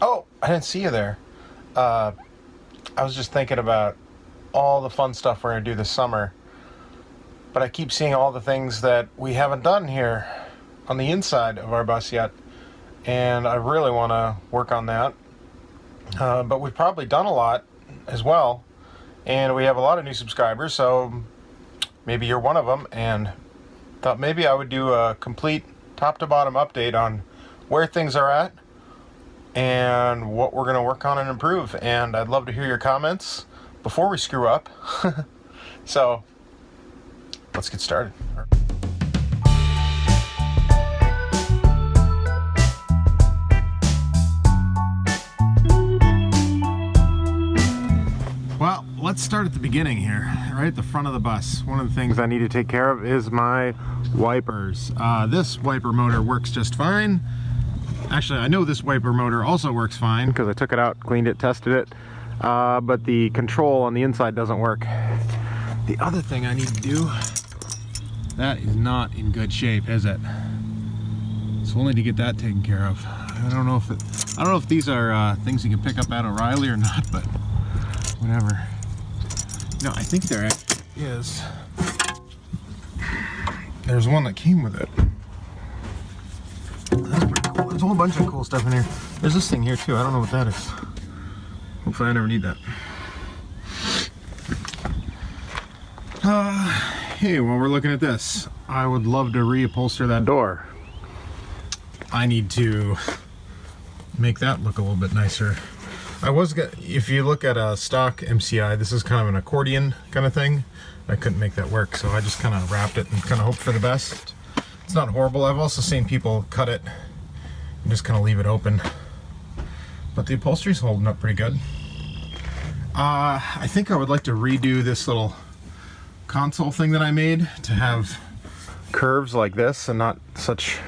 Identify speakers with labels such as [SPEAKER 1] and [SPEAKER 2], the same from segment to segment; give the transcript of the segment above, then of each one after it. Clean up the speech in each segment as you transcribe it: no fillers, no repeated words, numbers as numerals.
[SPEAKER 1] Oh, I didn't see you there. I was just thinking about all the fun stuff we're going to do this summer. But I keep seeing all the things that we haven't done here on the inside of our bus yet. And I really want to work on that. But we've probably done a lot as well. And we have a lot of new subscribers, so maybe you're one of them. And thought maybe I would do a complete top to bottom update on where things are at and what we're going to work on and improve. And I'd love to hear your comments before we screw up. So let's get started. Well, let's start at the beginning here, right at the front of the bus. One of the things I need to take care of is my wipers. This wiper motor works just fine. Actually, I know this wiper motor also works fine because I took it out, cleaned it, tested it. But the control on the inside doesn't work. The other thing I need to do, that is not in good shape, is it? So we'll need to get that taken care of. I don't know if these are things you can pick up at O'Reilly or not, but whatever. No, I think there is. There's one that came with it. That's pretty cool. There's a whole bunch of cool stuff in here. There's this thing here too. I don't know what that is. Hopefully I never need that. Hey, while we're looking at this, I would love to reupholster that door. I need to make that look a little bit nicer. If you look at a stock MCI, this is kind of an accordion kind of thing. I couldn't make that work, so I just kind of wrapped it and kind of hoped for the best. It's not horrible. I've also seen people cut it and just kind of leave it open. But the upholstery's holding up pretty good. I think I would like to redo this little console thing that I made to have curves like this and not such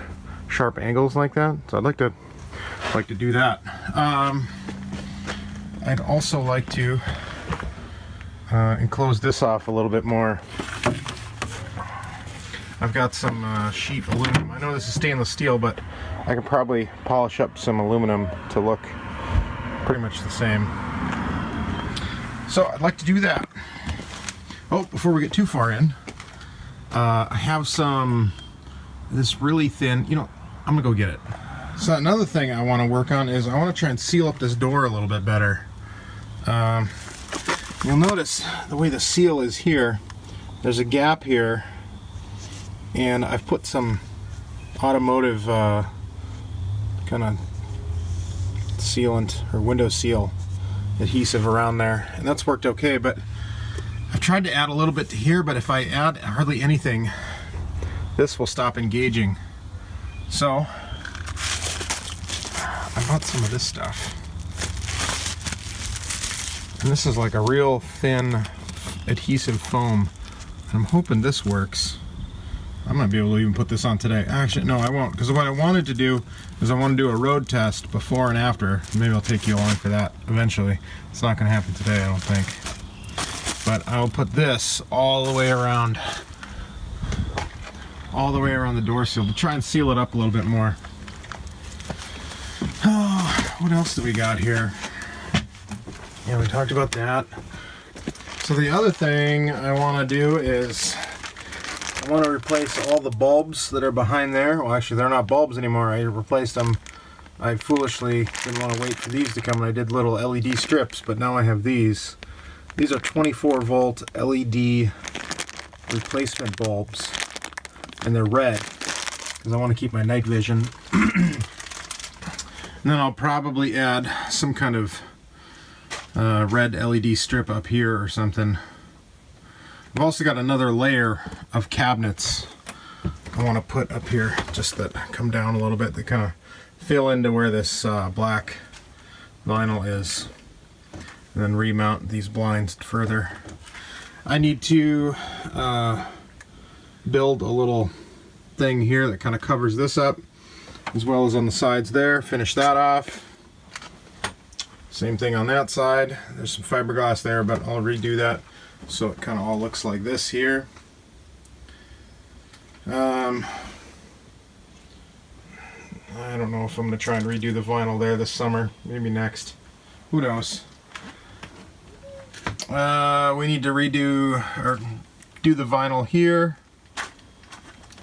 [SPEAKER 1] sharp angles like that. So I'd like to do that. I'd also like to enclose this off a little bit more. I've got some sheet aluminum. I know this is stainless steel, but I could probably polish up some aluminum to look pretty much the same. So I'd like to do that. Oh, before we get too far in, I have this really thin, I'm gonna go get it. So another thing I want to work on is I want to try and seal up this door a little bit better. You'll notice the way the seal is here, there's a gap here, and I've put some automotive kind of sealant or window seal adhesive around there, and that's worked okay. But I've tried to add a little bit to here, but if I add hardly anything, this will stop engaging. So I bought some of this stuff, and this is like a real thin adhesive foam, and I'm hoping this works. I might be able to even put this on today. Actually, no, I won't, because what I wanted to do is I want to do a road test before and after. Maybe I'll take you along for that eventually. It's not going to happen today, I don't think. But I'll put this all the way around the door seal to try and seal it up a little bit more. Oh, what else do we got here? Yeah, we talked about that. So the other thing I want to do is I want to replace all the bulbs that are behind there. Well, actually, they're not bulbs anymore. I replaced them. I foolishly didn't want to wait for these to come, and I did little LED strips, but now I have these. These are 24-volt LED replacement bulbs, and they're red because I want to keep my night vision. And then I'll probably add some kind of red LED strip up here or something. I've also got another layer of cabinets I want to put up here, just that come down a little bit, that kind of fill into where this black vinyl is, and then remount these blinds further. I need to build a little thing here that kind of covers this up, as well as on the sides there. Finish that off. Same thing on that side. There's some fiberglass there, but I'll redo that so it kind of all looks like this here. I don't know if I'm going to try and redo the vinyl there this summer. Maybe next. Who knows? We need to redo or do the vinyl here.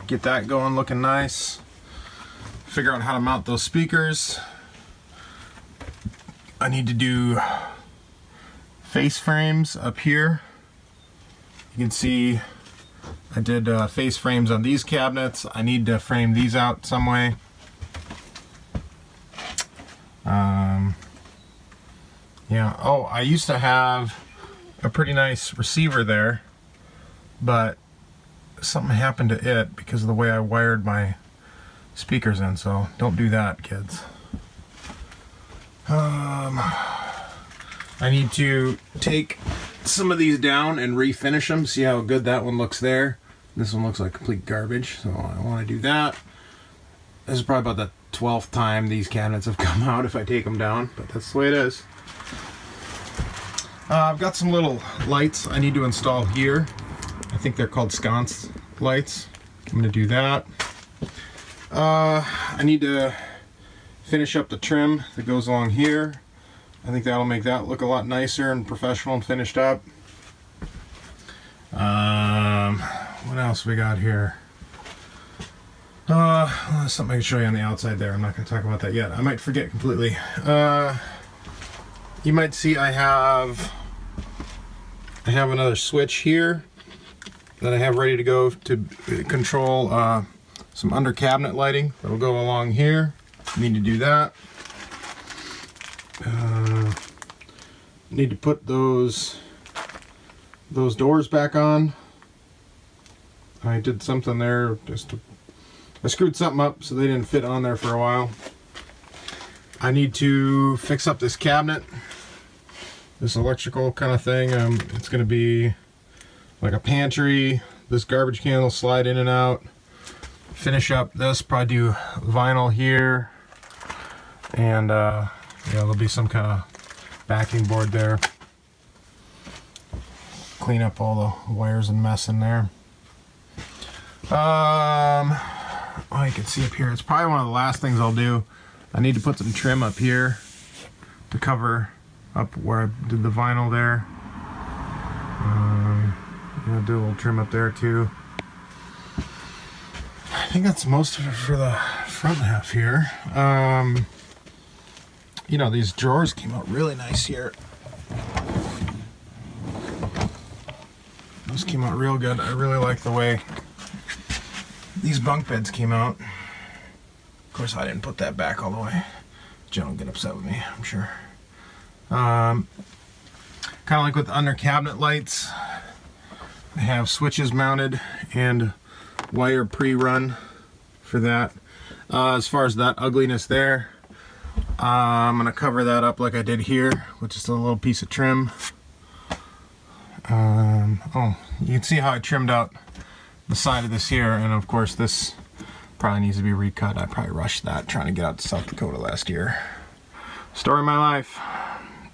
[SPEAKER 1] Get that going, looking nice. Figure out how to mount those speakers. I need to do face frames up here. You can see I did face frames on these cabinets. I need to frame these out some way. Yeah, oh, I used to have a pretty nice receiver there, but something happened to it because of the way I wired my speakers in, so don't do that, kids. I need to take some of these down and refinish them. See how good that one looks there? This one looks like complete garbage, so I want to do that. This is probably about the 12th time these cabinets have come out if I take them down, but that's the way it is. I've got some little lights I need to install here. I think they're called sconce lights. I'm going to do that. I need to finish up the trim that goes along here. I think that'll make that look a lot nicer and professional and finished up. What else we got here? Something I can show you on the outside there. I'm not going to talk about that yet. I might forget completely. You might see I have another switch here that I have ready to go to control some under cabinet lighting that'll go along here. Need to do that. Need to put those doors back on. I did something there I screwed something up so they didn't fit on there for a while. I need to fix up this cabinet, this electrical kind of thing. It's going to be like a pantry. This garbage can will slide in and out. Finish up this, probably do vinyl here, and yeah, there'll be some kind of backing board there. Clean up all the wires and mess in there. Oh, you can see up here, it's probably one of the last things I'll do. I need to put some trim up here to cover up where I did the vinyl there. Yeah, do a little trim up there too. I think that's most of it for the front half here. You know, these drawers came out really nice here. Those came out real good. I really like the way these bunk beds came out. Of course, I didn't put that back all the way. Jen will get upset with me, I'm sure. Kind of like with the under cabinet lights, I have switches mounted and wire pre-run for that. As far as that ugliness there, I'm going to cover that up like I did here with just a little piece of trim. Oh, you can see how I trimmed out the side of this here, and of course this probably needs to be recut. I probably rushed that trying to get out to South Dakota last year. Story of my life.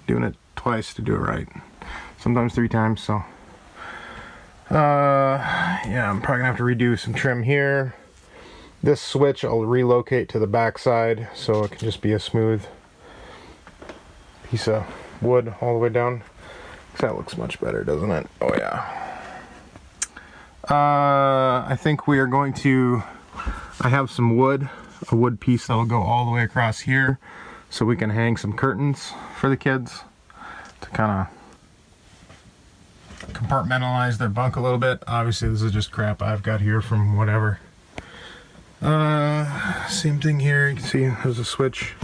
[SPEAKER 1] Doing it twice to do it right. Sometimes 3 times, so. Yeah, I'm probably gonna have to redo some trim here. This switch I'll relocate to the back side so it can just be a smooth piece of wood all the way down. That looks much better, doesn't it? Oh yeah. I think we are going to, I have some wood, a wood piece that'll go all the way across here so we can hang some curtains for the kids to kind of compartmentalize their bunk a little bit. Obviously this is just crap I've got here from whatever. Same thing here, you can see there's a switch.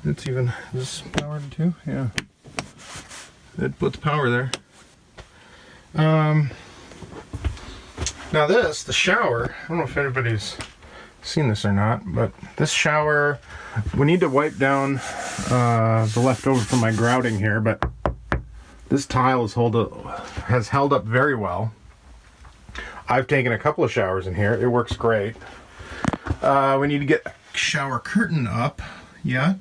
[SPEAKER 1] It's even, is this powered too? Yeah. It puts power there. Now this, the shower, I don't know if anybody's seen this or not, but this shower, we need to wipe down the leftover from my grouting here, but this tile has held up very well. I've taken a couple of showers in here. It works great. We need to get a shower curtain up yet.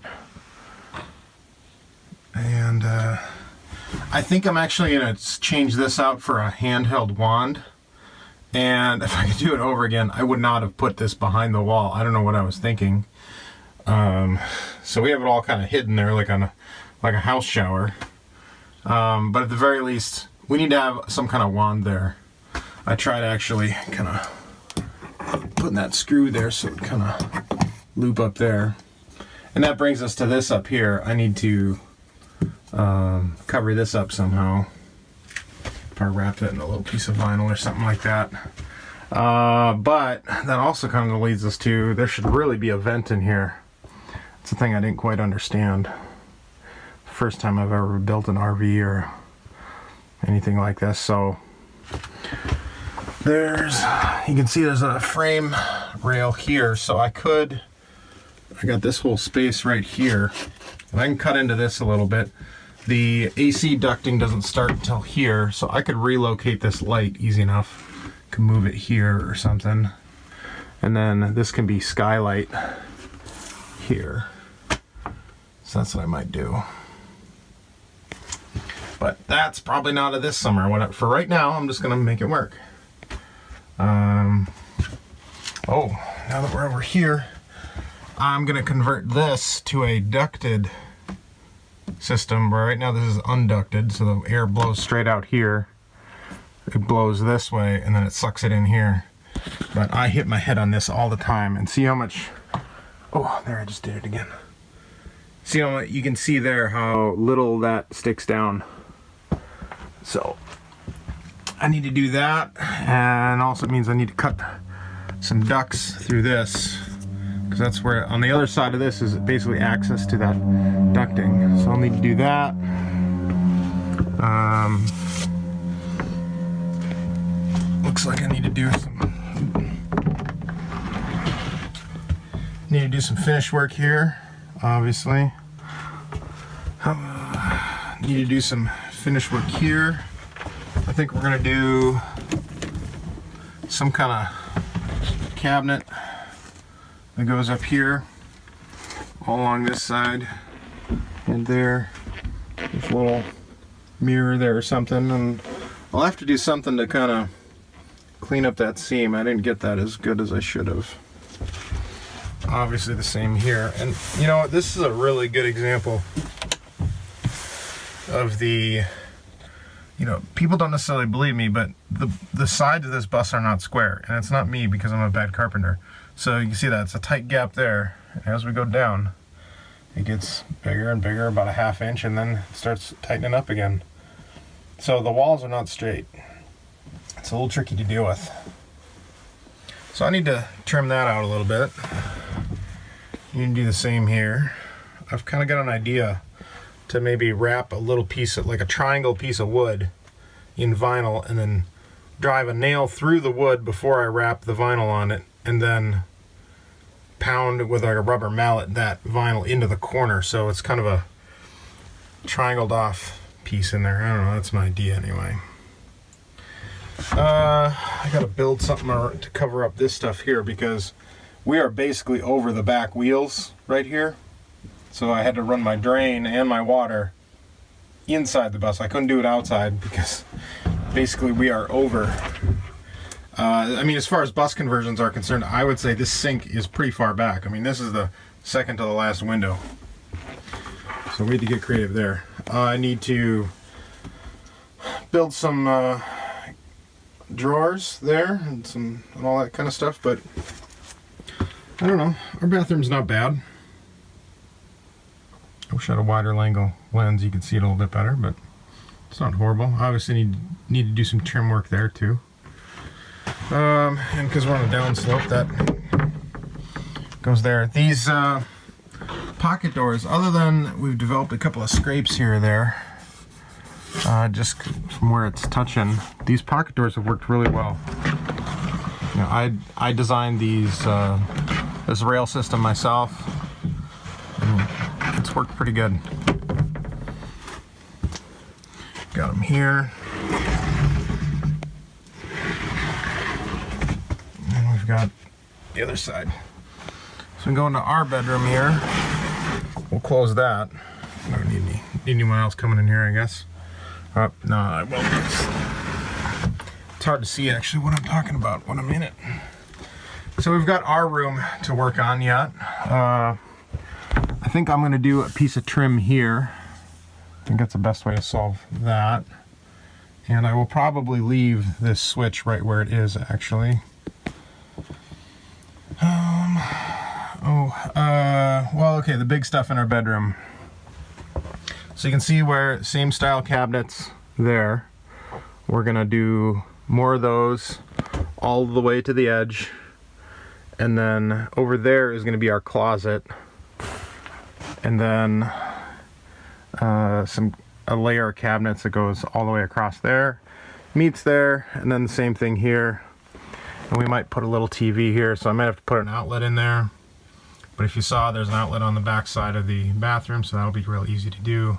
[SPEAKER 1] And I think I'm actually going to change this out for a handheld wand And if I could do it over again, I would not have put this behind the wall. I don't know what I was thinking. So we have it all kind of hidden there, like a house shower. But at the very least, we need to have some kind of wand there. I tried actually kind of putting that screw there so it kind of loop up there. And that brings us to this up here. I need to cover this up somehow. Probably wrap it in a little piece of vinyl or something like that. But that also kind of leads us to, there should really be a vent in here. It's a thing I didn't quite understand. First time I've ever built an RV or anything like this. So you can see there's a frame rail here. So I got this whole space right here. And I can cut into this a little bit. The AC ducting doesn't start until here, so I could relocate this light easy enough. Can move it here or something. And then this can be skylight here. So that's what I might do. But that's probably not of this summer. For right now, I'm just gonna make it work. Oh, now that we're over here, I'm gonna convert this to a ducted system, where right now this is unducted, so the air blows straight out here. It blows this way and then it sucks it in here. But I hit my head on this all the time and see how much, oh, there, I just did it again. See how you can see there how little that sticks down. So I need to do that, and also it means I need to cut some ducts through this, because that's where, on the other side of this is basically access to that ducting. So I'll need to do that. Looks like I need to do some finish work here, obviously. Need to do some finish work here. I think we're gonna do some kind of cabinet that goes up here, all along this side, and there. There's a little mirror there or something, and I'll have to do something to kind of clean up that seam. I didn't get that as good as I should have. Obviously the same here, and you know what, this is a really good example of the, you know, people don't necessarily believe me, but the sides of this bus are not square, and it's not me because I'm a bad carpenter. So you can see that it's a tight gap there. As we go down, it gets bigger and bigger, about a ½ inch, and then it starts tightening up again. So the walls are not straight. It's a little tricky to deal with. So I need to trim that out a little bit. You can do the same here. I've kind of got an idea to maybe wrap a little piece of, like a triangle piece of wood in vinyl, and then drive a nail through the wood before I wrap the vinyl on it, and then pound with like a rubber mallet that vinyl into the corner, so it's kind of a triangled off piece in there. I don't know, that's my idea anyway. I gotta build something to cover up this stuff here, because we are basically over the back wheels right here. So I had to run my drain and my water inside the bus. I couldn't do it outside because basically we are over. I mean, as far as bus conversions are concerned, I would say this sink is pretty far back. I mean, this is the second to the last window. So we need to get creative there. I need to build some drawers there and all that kind of stuff, but I don't know. Our bathroom's not bad. I wish I had a wider angle lens, you could see it a little bit better, but it's not horrible. Obviously need to do some trim work there too. And because we're on a downslope, that goes there. These pocket doors, other than we've developed a couple of scrapes here or there, just from where it's touching, these pocket doors have worked really well. You know, I designed these this rail system myself. It's worked pretty good. Got them here. And we've got the other side. So we go into our bedroom here. We'll close that. I don't need anyone else coming in here, I guess. Oh, no, I won't. hard to see actually what I'm talking about when I'm in it. So we've got our room to work on yet. I think I'm gonna do a piece of trim here. I think that's the best way to solve that. And I will probably leave this switch right where it is actually. Well, okay, the big stuff in our bedroom. So you can see where same style cabinets there. We're gonna do more of those all the way to the edge. And then over there is gonna be our closet. And then a layer of cabinets that goes all the way across there, meets there, and then the same thing here. And we might put a little TV here, so I might have to put an outlet in there. But if you saw, there's an outlet on the back side of the bathroom, so that'll be real easy to do.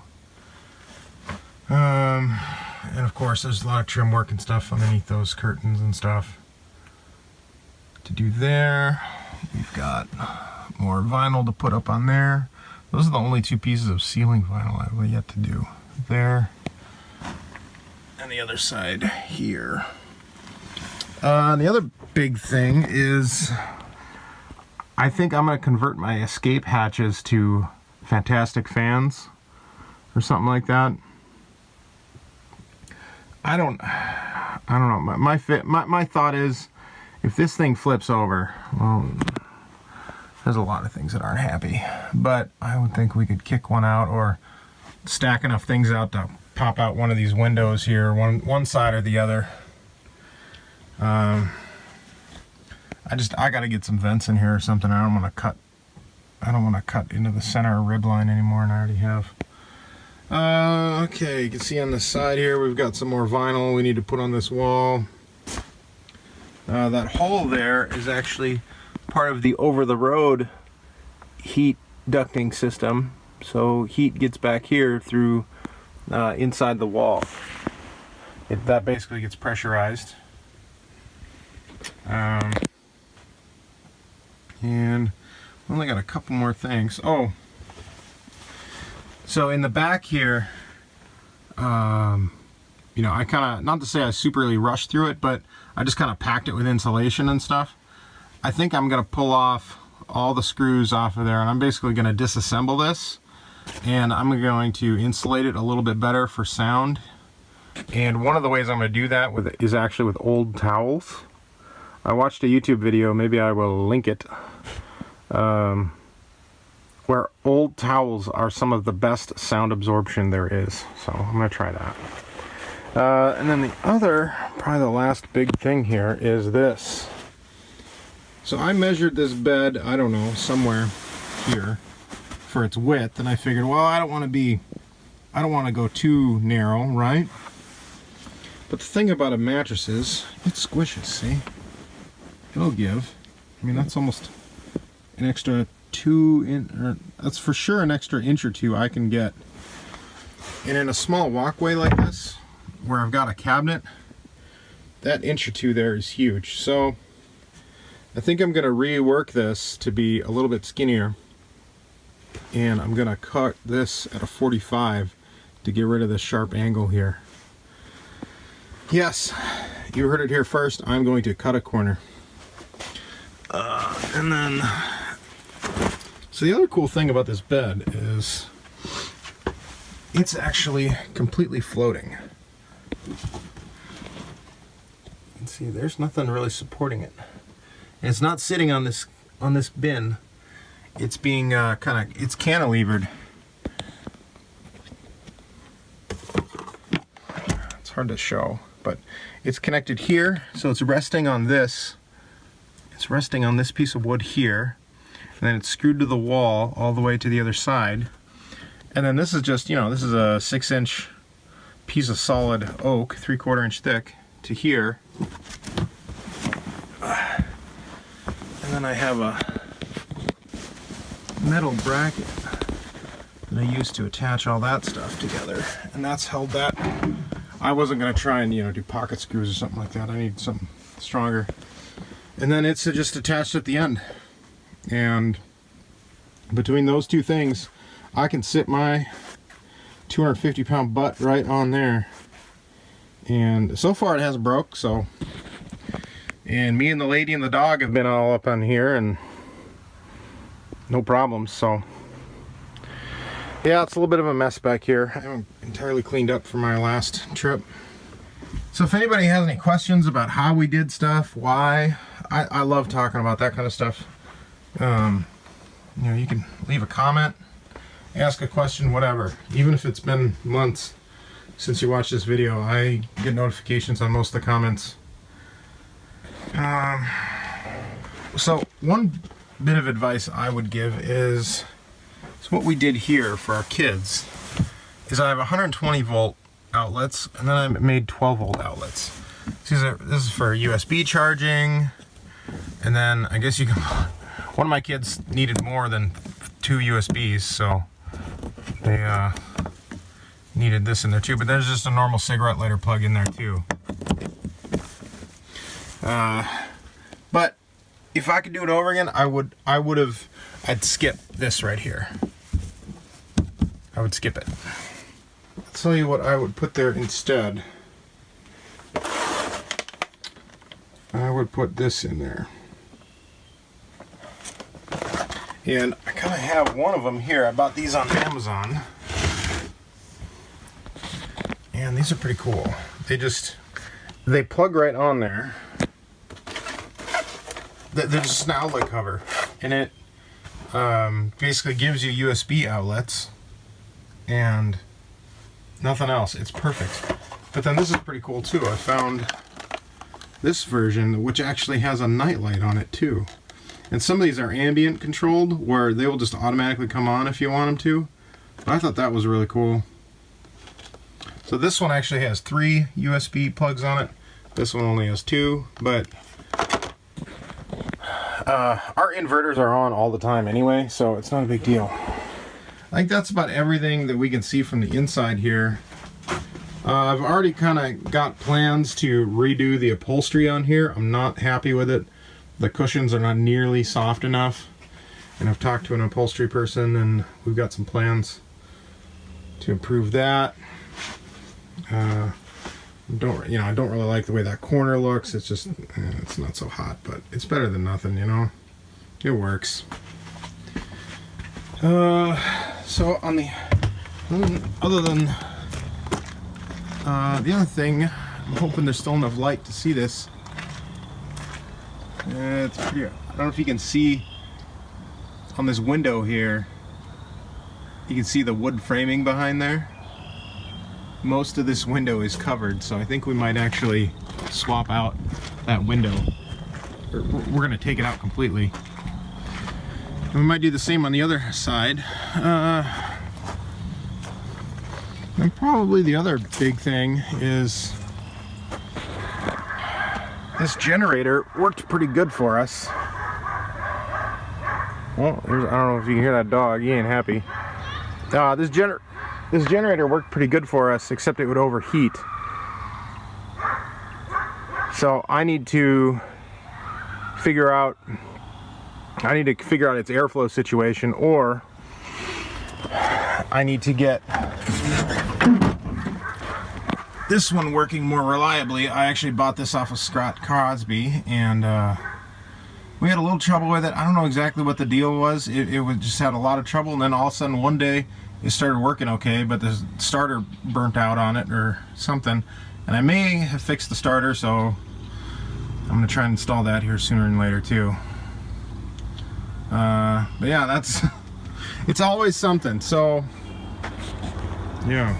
[SPEAKER 1] And of course, there's a lot of trim work and stuff underneath those curtains and stuff to do there. We've got more vinyl to put up on there. Those are the only two pieces of ceiling vinyl I have yet to do. There. And the other side here. The other big thing is I think I'm going to convert my escape hatches to fantastic fans or something like that. I don't know. My thought is if this thing flips over, well, there's a lot of things that aren't happy, but I would think we could kick one out or stack enough things out to pop out one of these windows here, one side or the other. I gotta get some vents in here or something. I don't want to cut into the center rib line anymore, and I already have. Okay, you can see on the side here we've got some more vinyl we need to put on this wall. That hole there is actually part of the over-the-road heat ducting system. So heat gets back here through inside the wall. That basically gets pressurized. And we only got a couple more things. Oh, so in the back here, you know, I kind of, not to say I superly rushed through it, but I just kind of packed it with insulation and stuff. I think I'm going to pull off all the screws off of there, and I'm basically going to disassemble this, and I'm going to insulate it a little bit better for sound. And one of the ways I'm going to do that is actually with old towels. I watched a YouTube video, maybe I will link it, where old towels are some of the best sound absorption there is. So I'm going to try that. And then the other, probably the last big thing here is this. So I measured this bed, I don't know, somewhere here for its width, and I figured, well, I don't want to go too narrow, right? But the thing about a mattress is, it squishes, see? It'll give. I mean, that's almost an extra that's for sure an extra inch or two I can get. And in a small walkway like this, where I've got a cabinet, that inch or two there is huge. So I think I'm going to rework this to be a little bit skinnier, and I'm going to cut this at a 45 to get rid of this sharp angle here. Yes, you heard it here first. I'm going to cut a corner. And then, so the other cool thing about this bed is it's actually completely floating. You can see there's nothing really supporting it. And it's not sitting on this bin. It's being it's cantilevered. It's hard to show, but it's connected here, so it's resting on this. It's resting on this piece of wood here, and then it's screwed to the wall all the way to the other side. And then this is just, you know, this is a 6-inch piece of solid oak, 3/4 inch thick, to here. And then I have a metal bracket that I used to attach all that stuff together, and that's held that. I wasn't going to try and, you know, do pocket screws or something like that. I need something stronger. And then it's just attached at the end. And between those two things, I can sit my 250-pound butt right on there and so far it hasn't broke. So, and me and the lady and the dog have been all up on here and no problems. So yeah, it's a little bit of a mess back here. I haven't entirely cleaned up from my last trip. So if anybody has any questions about how we did stuff, why, I love talking about that kind of stuff. You know, you can leave a comment, ask a question, whatever. Even if it's been months since you watched this video, I get notifications on most of the comments. So one bit of advice I would give is, so what we did here for our kids is I have 120 volt outlets, and then I made 12 volt outlets. This is for USB charging, and then I guess you can, one of my kids needed more than 2 USBs, so they needed this in there too, but there's just a normal cigarette lighter plug in there too. But if I could do it over again, I'd skip this right here. I would skip it. I'll tell you what I would put there instead. I would put this in there. And I kind of have one of them here. I bought these on Amazon. And these are pretty cool. They plug right on there. They're just an outlet cover. And it basically gives you USB outlets and nothing else. It's perfect. But then this is pretty cool too. I found this version which actually has a night light on it too. And some of these are ambient controlled where they will just automatically come on if you want them to. But I thought that was really cool. So this one actually has 3 USB plugs on it. This one only has 2, but our inverters are on all the time anyway, so it's not a big deal. I think that's about everything that we can see from the inside here. I've already kind of got plans to redo the upholstery on here. I'm not happy with it. The cushions are not nearly soft enough. And I've talked to an upholstery person and we've got some plans to improve that. I don't really like the way that corner looks. It's just, it's not so hot, but it's better than nothing, you know. It works. So on the the other thing, I'm hoping there's still enough light to see this. It's pretty. I don't know if you can see on this window here. You can see the wood framing behind there. Most of this window is covered, so I think we might actually swap out that window. We're going to take it out completely. And we might do the same on the other side. And probably the other big thing is this generator worked pretty good for us. Well, I don't know if you can hear that dog. He ain't happy. This generator worked pretty good for us, except it would overheat. So I need to figure out its airflow situation, or I need to get this one working more reliably. I actually bought this off of Scott Crosby, and we had a little trouble with it. I don't know exactly what the deal was. It just had a lot of trouble, and then all of a sudden one day it started working okay, but the starter burnt out on it or something. And I may have fixed the starter, so I'm gonna try and install that here sooner than later too. But yeah, it's always something. So yeah.